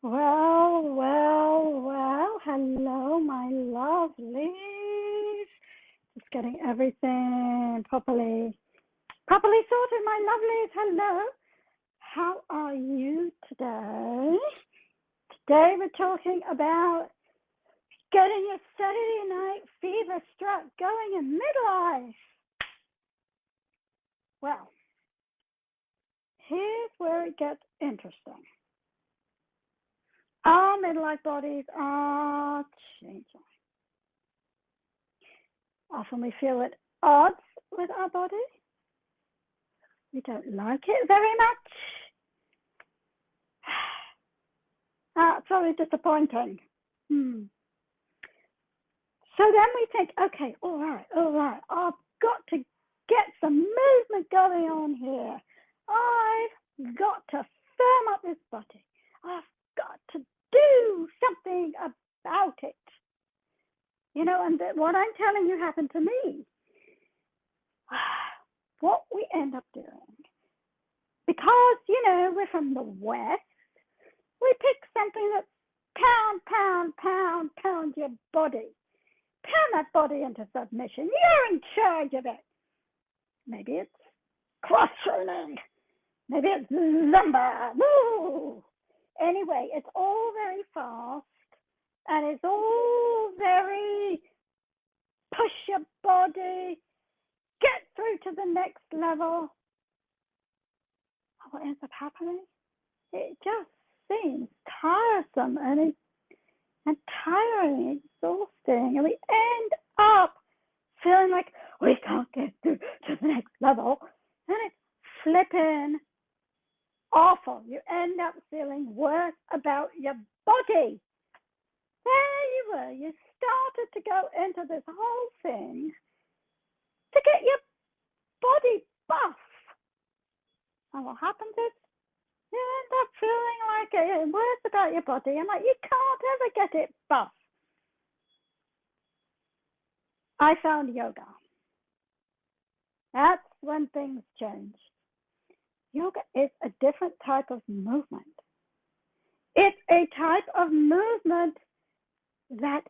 Hello, my lovelies. Just getting everything properly sorted, my lovelies. Hello. How are you today? Today we're talking about getting your Saturday night fever strut going in midlife. Well, here's where it gets interesting. Our midlife bodies are changing. Often we feel at odds with our body. We don't like it very much. It's very disappointing. So then we think, okay, all right, I've got to get some movement going on here. I've got to firm up this body. I've got to do something about it. And what I'm telling you happened to me. What we end up doing, because, we're from the West, we pick something that's pound your body. Pound that body into submission. You're in charge of it. Maybe it's cross training. Maybe it's Zumba. Woo! Anyway, it's all very fast, and it's all very push your body, get through to the next level. What ends up happening? It just seems tiresome and tiring, exhausting, and we end up feeling like we can't get through to the next level, and it's flipping awful. You end up feeling worse about your body. There you were. You started to go into this whole thing to get your body buff. And what happens is you end up feeling like worse about your body, and like you can't ever get it buff. I found yoga. That's when things change. Yoga is a different type of movement. It's a type of movement that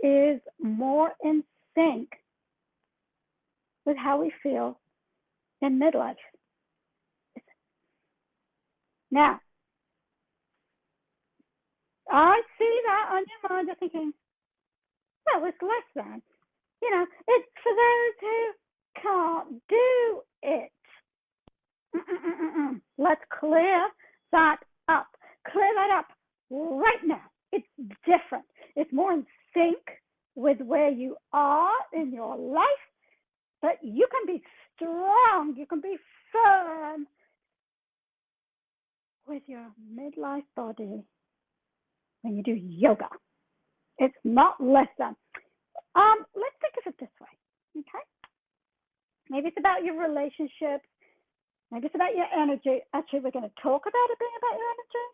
is more in sync with how we feel in midlife. Now, I see that on your mind. You're thinking, well, it's less than. It's for those who can't do it. Let's clear that up. Clear that up right now. It's different. It's more in sync with where you are in your life, but you can be strong. You can be firm with your midlife body when you do yoga. It's not less than. Let's think of it this way, okay? Maybe it's about your relationships. Maybe it's about your energy. Actually, we're going to talk about it being about your energy.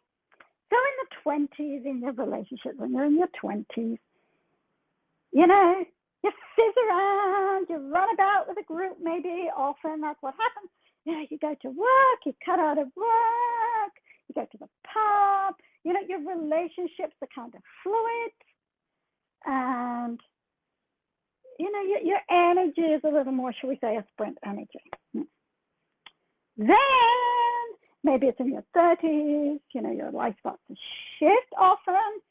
So in the 20s, in your relationship, when you're in your 20s, you fizz around, you run about with a group, maybe often that's what happens. You go to work, you cut out of work, you go to the pub, your relationships are kind of fluid, and, your energy is a little more, shall we say, a sprint energy. Then, maybe it's in your 30s, your life starts to shift often.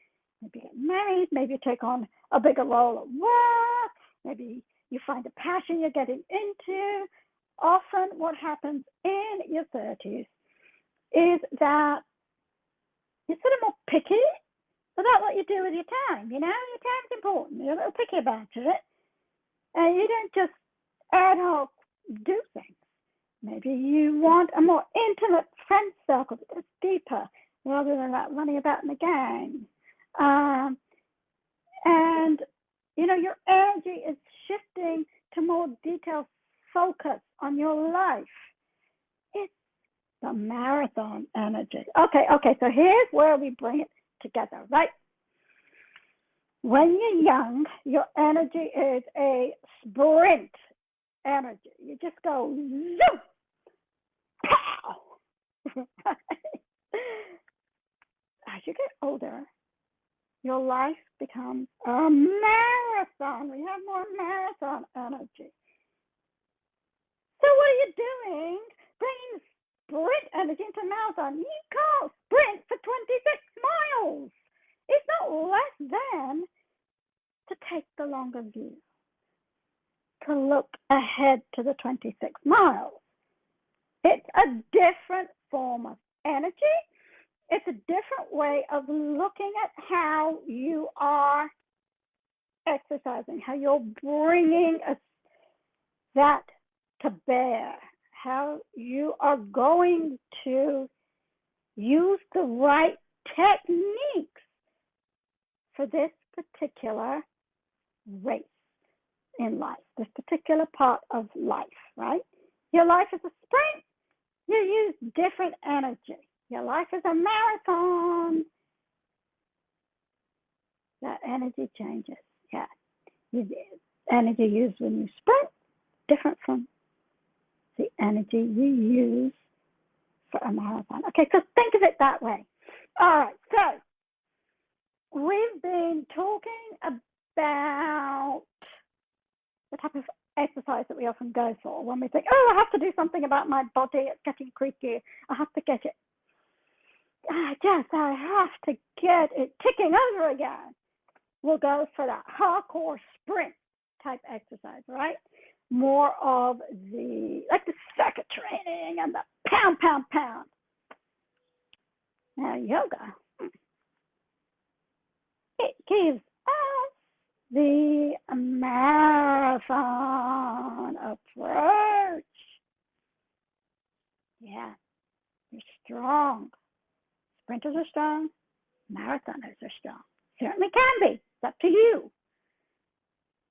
Maybe you get married, maybe you take on a bigger role at work, maybe you find a passion you're getting into. Often what happens in your 30s is that you're sort of more picky about what you do with your time. Your time's important. You're a little picky about it. And you don't just ad hoc do things. Maybe you want a more intimate friend circle that goes deeper rather than that running about in a gang. And, your energy is shifting to more detailed focus on your life. It's the marathon energy. Okay, so here's where we bring it together, right? When you're young, your energy is a sprint energy. You just go zoom, pow. your life becomes a marathon. We have more marathon energy. So what are you doing? Bringing sprint energy into marathon. You can't sprint for 26 miles. It's not less than to take the longer view, to look ahead to the 26 miles. It's a different form of energy. It's a different way of looking at how you are exercising, how you're bringing that to bear, how you are going to use the right techniques for this particular race in life, this particular part of life, right? Your life is a sprint. You use different energy. Your life is a marathon. That energy changes. Yeah. Energy used when you sprint, different from the energy you use for a marathon. Okay, so think of it that way. All right, so we've been talking about the type of exercise that we often go for when we think, oh, I have to do something about my body. It's getting creaky. I have to get it. I have to get it ticking over again. We'll go for that hardcore sprint type exercise, right? More of the circuit training and the pound. Now, yoga, it gives us the marathon approach. Yeah, you're strong. Sprinters are strong. Marathoners are strong. Certainly can be. It's up to you.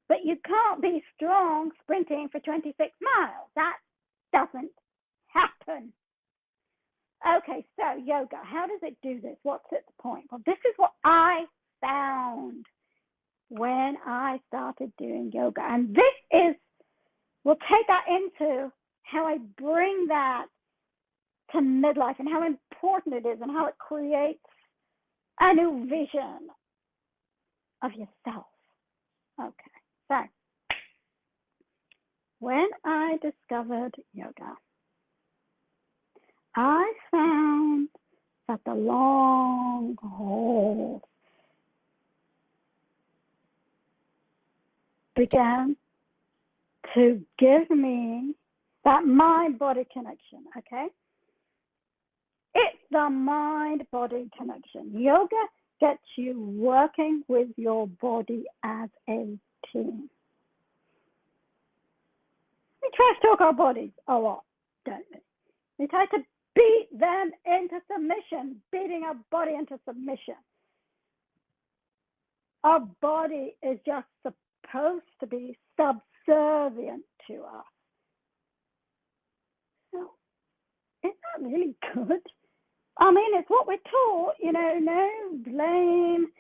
But you can't be strong sprinting for 26 miles. That doesn't happen. Okay, so yoga, how does it do this? What's its point? Well, this is what I found when I started doing yoga. And this is, we'll take that into how I bring that to midlife and how important it is and how it creates a new vision of yourself. Okay, so when I discovered yoga, I found that the long hold began to give me that mind-body connection, okay? It's the mind-body connection. Yoga gets you working with your body as a team. We trash talk our bodies a lot, don't we? We try to beat them into submission, beating our body into submission. Our body is just supposed to be subservient to us. So, isn't that really good? I mean, it's what we're taught, no blame,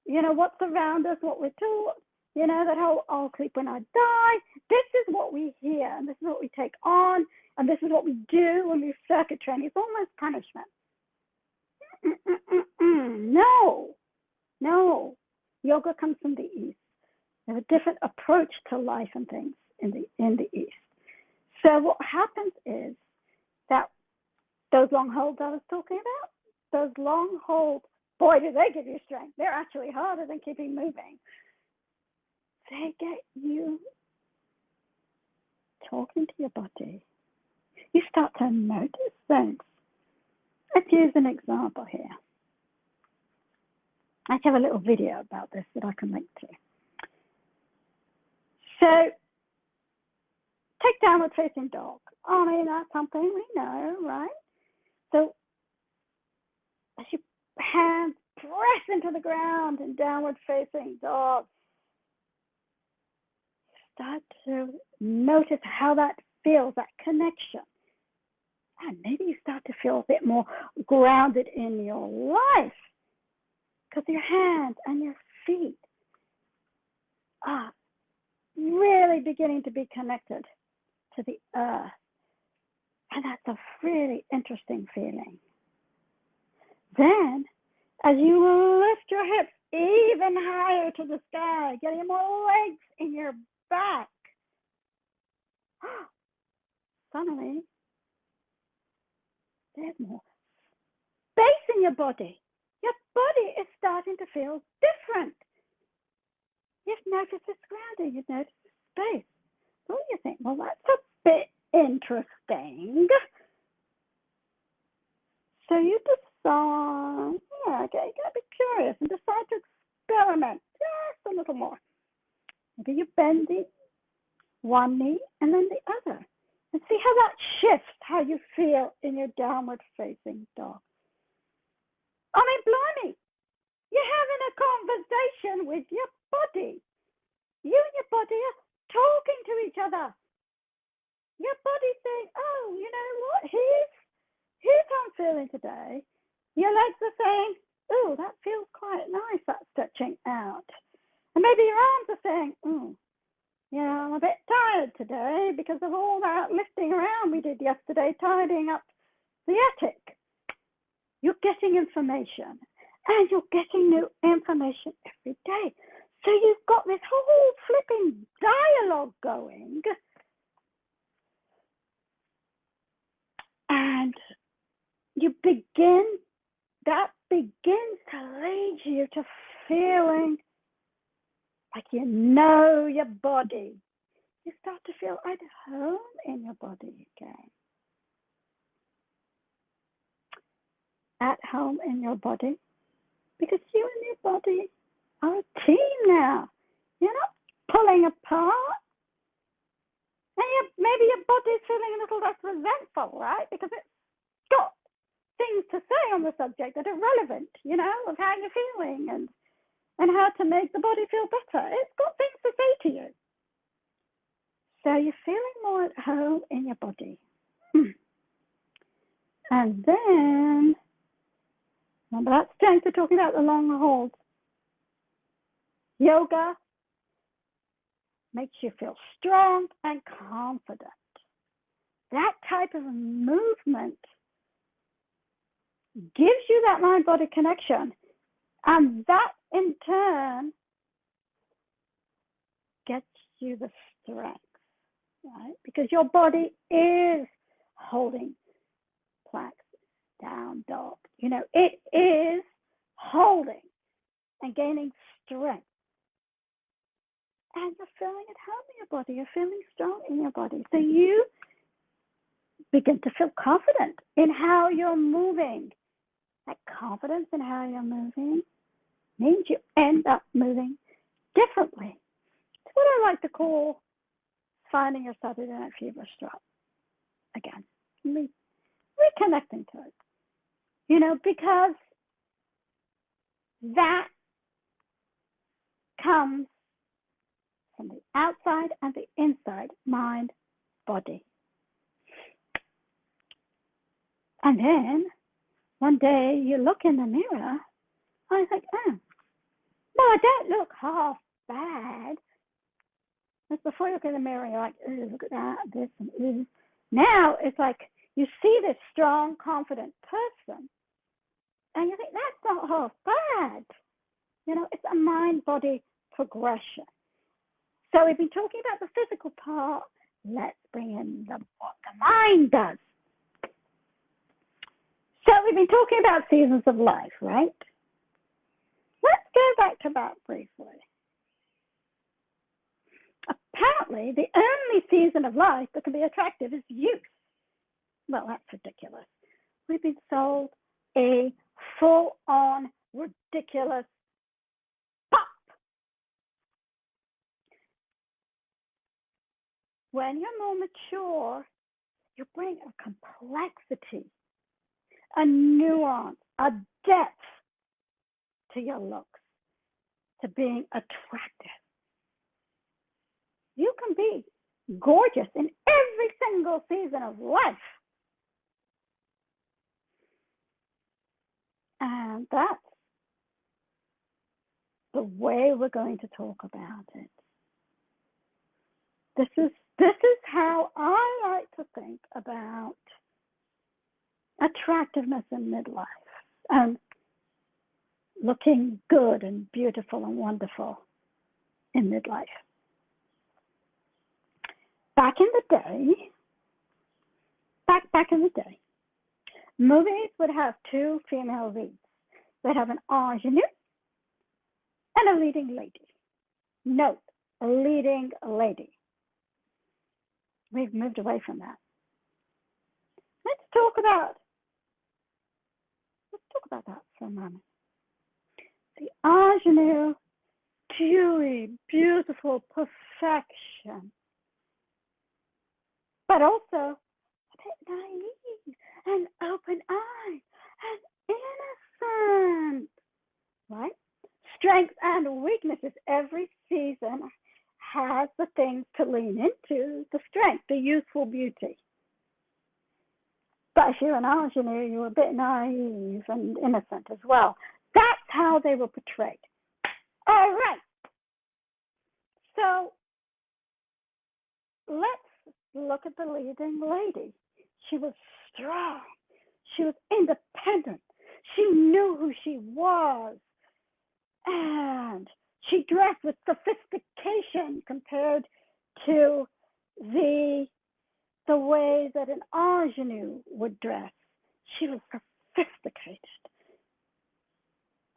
what's around us, what we're taught, that whole, I'll sleep when I die. This is what we hear, and this is what we take on, and this is what we do when we circuit train. It's almost punishment. No. Yoga comes from the East. There's a different approach to life and things in the East. So what happens is that those long holds I was talking about, those long holds, boy, do they give you strength. They're actually harder than keeping moving. They get you talking to your body. You start to notice things. Let's use an example here. I have a little video about this that I can link to. So, take downward facing dog. I mean, that's something we know, right? So, as your hands press into the ground in downward facing dog, start to notice how that feels, that connection. And maybe you start to feel a bit more grounded in your life because your hands and your feet are really beginning to be connected to the earth. And that's a really interesting feeling. Then, as you lift your hips even higher to the sky, getting more legs in your back. Suddenly, there's more space in your body. Your body is starting to feel different. You've noticed the grounding, you've noticed the space. So you think, well, that's a bit interesting. So you decide, okay, you gotta be curious and decide to experiment just a little more. Maybe you bend the one knee and then the other, and see how that shifts how you feel in your downward facing dog. I mean, blimey, you're having a conversation with your body. You and your body are talking to each other. Your body's saying, oh, you know what, here's how I'm feeling today. Your legs are saying, oh, that feels quite nice, that stretching out. And maybe your arms are saying, I'm a bit tired today because of all that lifting around we did yesterday, tidying up the attic. You're getting information, and you're getting new information every day. So you've got this whole flipping dialogue going, and that begins to lead you to feeling like you know your body. You start to feel at home in your body again. At home in your body, because you and your body are a team now. You're not pulling apart. And maybe your body's feeling a little less resentful, right? Because it's got things to say on the subject that are relevant, of how you're feeling and how to make the body feel better. It's got things to say to you. So you're feeling more at home in your body. And then, remember that strength we're talking about, the long holds. Yoga makes you feel strong and confident. That type of movement gives you that mind-body connection. And that, in turn, gets you the strength, right? Because your body is holding planks, down dog. It is holding and gaining strength. And you're feeling at home in your body. You're feeling strong in your body. So you begin to feel confident in how you're moving. That confidence in how you're moving means you end up moving differently. It's what I like to call finding your Saturday Night Fever strut. Again, reconnecting to it. Because that comes from the outside and the inside, mind, body. And then one day you look in the mirror, I think, I don't look half bad. That's before you look in the mirror, you're like, look at that, this and this. Now it's like you see this strong, confident person, and you think, that's not half bad. It's a mind-body progression. So we've been talking about the physical part. Let's bring in what the mind does. So we've been talking about seasons of life, right? Let's go back to that briefly. Apparently, the only season of life that can be attractive is youth. Well, that's ridiculous. We've been sold a full-on, ridiculous pop. When you're more mature, you bring a complexity, a nuance, a depth to your looks, to being attractive. You can be gorgeous in every single season of life. And that's the way we're going to talk about it. This is how I like to think about attractiveness in midlife. And looking good and beautiful and wonderful in midlife. Back in the day, movies would have two female leads. They'd have an ingenue and a leading lady. Note, a leading lady. We've moved away from that. Let's talk about that for a moment. The ingenue, dewy, beautiful perfection, but also a bit naive and open-eyed and innocent, right? Strengths and weaknesses. Every season has the things to lean into, the strength, the youthful beauty. But if you're an ingenue, you're a bit naive and innocent as well. That's how they were portrayed. All right. So let's look at the leading lady. She was strong. She was independent. She knew who she was. And she dressed with sophistication compared to the way that an ingenue would dress. She was sophisticated.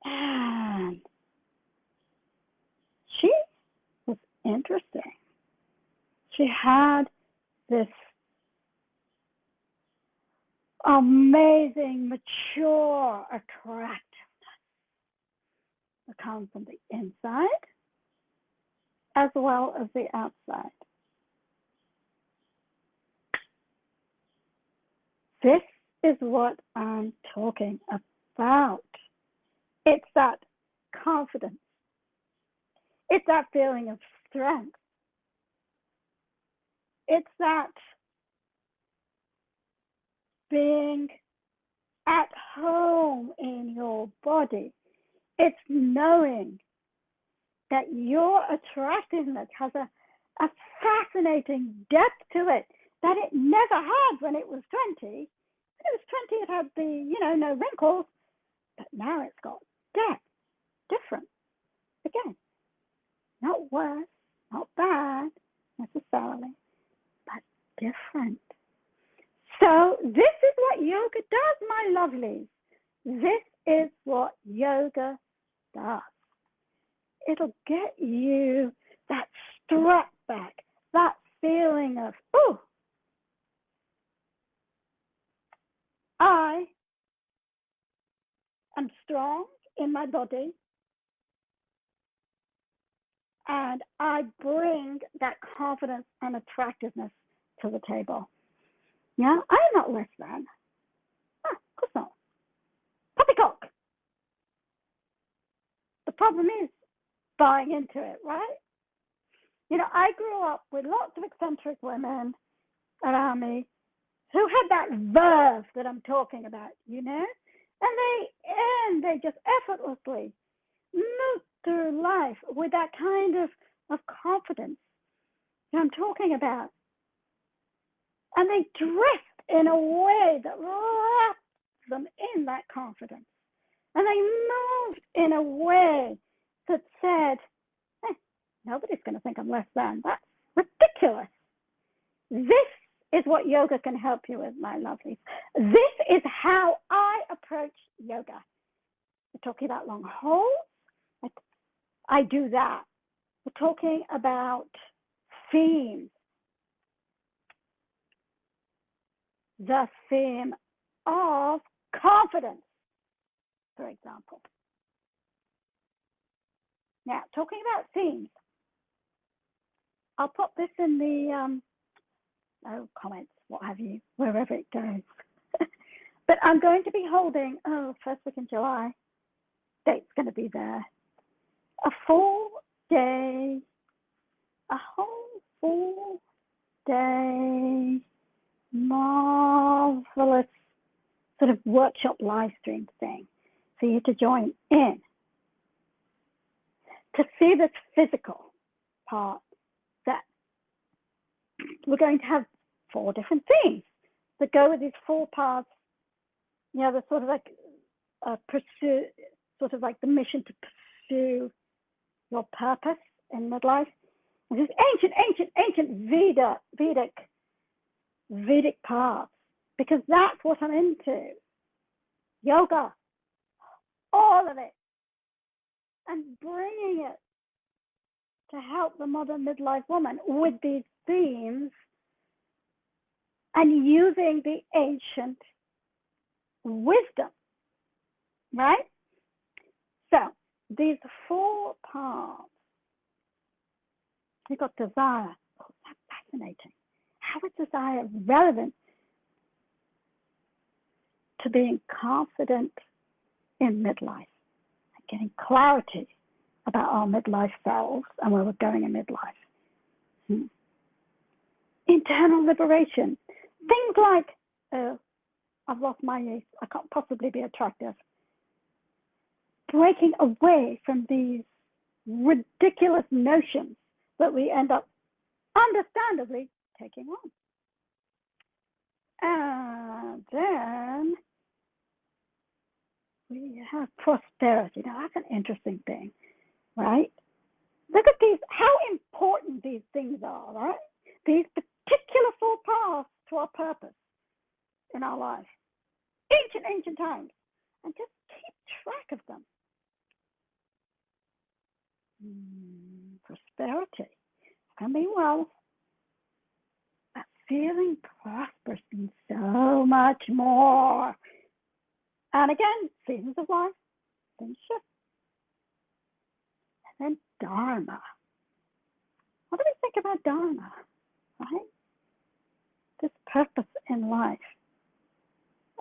And she was interesting. She had this amazing, mature attractiveness that comes from the inside as well as the outside. This is what I'm talking about. It's that confidence. It's that feeling of strength. It's that being at home in your body. It's knowing that your attractiveness has a fascinating depth to it that it never had when it was 20. When it was 20, it had the, no wrinkles, but now it's got depth, different. Again, not worse, not bad necessarily, but different. So this is what yoga does, my lovelies. This is what yoga does. It'll get you that strut back, that feeling of, oh, I am strong in my body and I bring that confidence and attractiveness to the table. Yeah, I'm not less than. Of course not. Poppycock. The problem is buying into it, right? I grew up with lots of eccentric women around me who had that verve that I'm talking about, and they just effortlessly moved through life with that kind of confidence that I'm talking about. And they dressed in a way that wrapped them in that confidence. And they moved in a way that said, nobody's going to think I'm less than. That's ridiculous. This is what yoga can help you with, my lovelies. This is how I approach yoga. We're talking about long holds. I do that. We're talking about themes. The theme of confidence, for example. Now, talking about themes, I'll put this in the comments, what have you, wherever it goes. But I'm going to be holding, first week in July, date's going to be there, a whole full day, marvelous sort of workshop live stream thing for you to join in, to see this physical part that we're going to have 4 different themes that go with these 4 parts. The sort of like pursuit, sort of like the mission to pursue your purpose in midlife. And this ancient Vedic path, because that's what I'm into. Yoga, all of it, and bringing it to help the modern midlife woman with these themes and using the ancient wisdom, right? So these 4 paths, you've got desire. Oh, that's fascinating. How is desire relevant to being confident in midlife, getting clarity about our midlife selves and where we're going in midlife? Internal liberation. Things like, I've lost my youth, I can't possibly be attractive. Breaking away from these ridiculous notions that we end up understandably taking on. And then we have prosperity. Now that's an interesting thing, right? Look at these, how important these things are, right? These particular 4 paths to our purpose in our life. Ancient times. And just keep track of them. Prosperity can be wealth, but feeling prosperous means so much more. And again, seasons of life, things shift. And then Dharma. What do we think about Dharma, right? This purpose in life.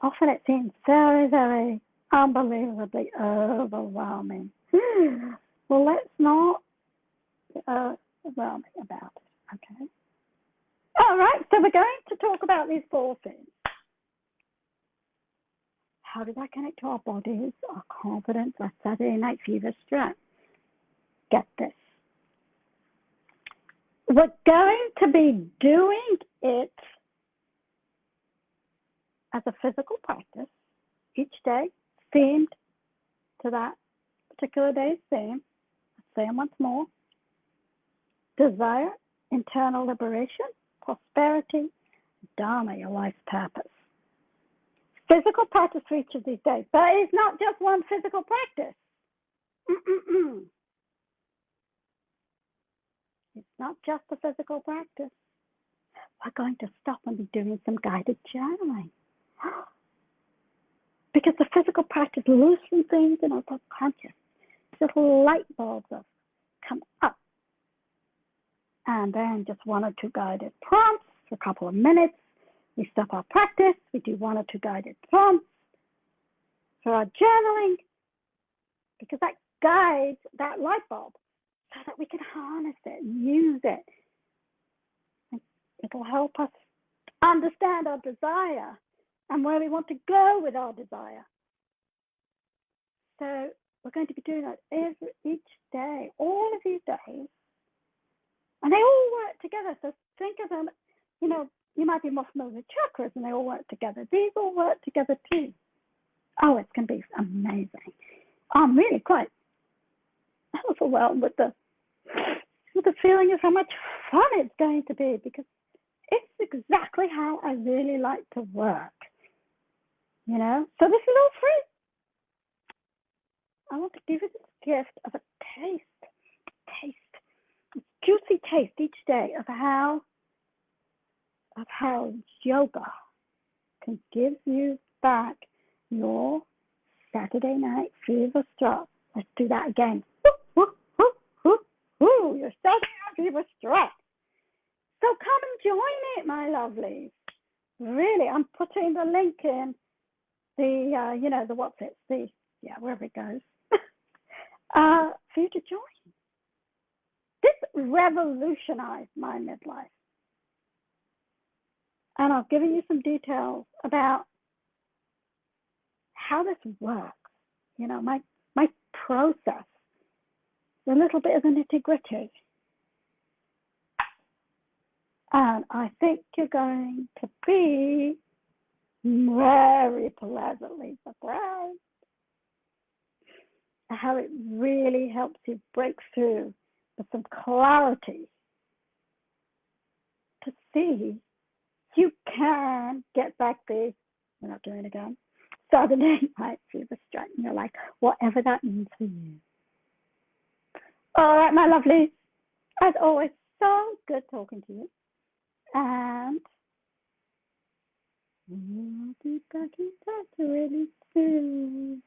Often it seems very, very unbelievably overwhelming. Well, let's not be overwhelming about it, okay? All right, so we're going to talk about these 4 things. How does that connect to our bodies, our confidence, our Saturday night fever strut? Get this. We're going to be doing it as a physical practice each day, themed to that particular day's theme. I'll say them once more. Desire, internal liberation, prosperity, Dharma, your life's purpose. Physical practice for each of these days, but it's not just one physical practice. It's not just a physical practice. We're going to stop and be doing some guided journaling. Because the physical practice loosens things in our subconscious. Little light bulbs come up. And then just 1 or 2 guided prompts for a couple of minutes. We stop our practice. We do 1 or 2 guided prompts for our journaling. Because that guides that light bulb so that we can harness it and use it. And it'll help us understand our desire and where we want to go with our desire. So we're going to be doing that each day, all of these days. And they all work together. So think of them, you might be more familiar with chakras and they all work together. These all work together too. Oh, it's going to be amazing. I'm really quite overwhelmed with the feeling of how much fun it's going to be, because it's exactly how I really like to work. So this is all free. I want to give you this gift of a taste, juicy taste each day of how yoga can give you back your Saturday night fever strut. Let's do that again. Your Saturday night fever strut. So come and join it, my lovelies. Really, I'm putting the link in wherever it goes, for you to join. This revolutionized my midlife. And I've given you some details about how this works, my process, a little bit of the nitty-gritty. And I think you're going to be very pleasantly surprised. how it really helps you break through with some clarity to see you can get back there. We're not doing it again. Saturday night fever strut in your life, whatever that means for you. All right, my lovelies. As always, so good talking to you. And we'll be back in touch really soon.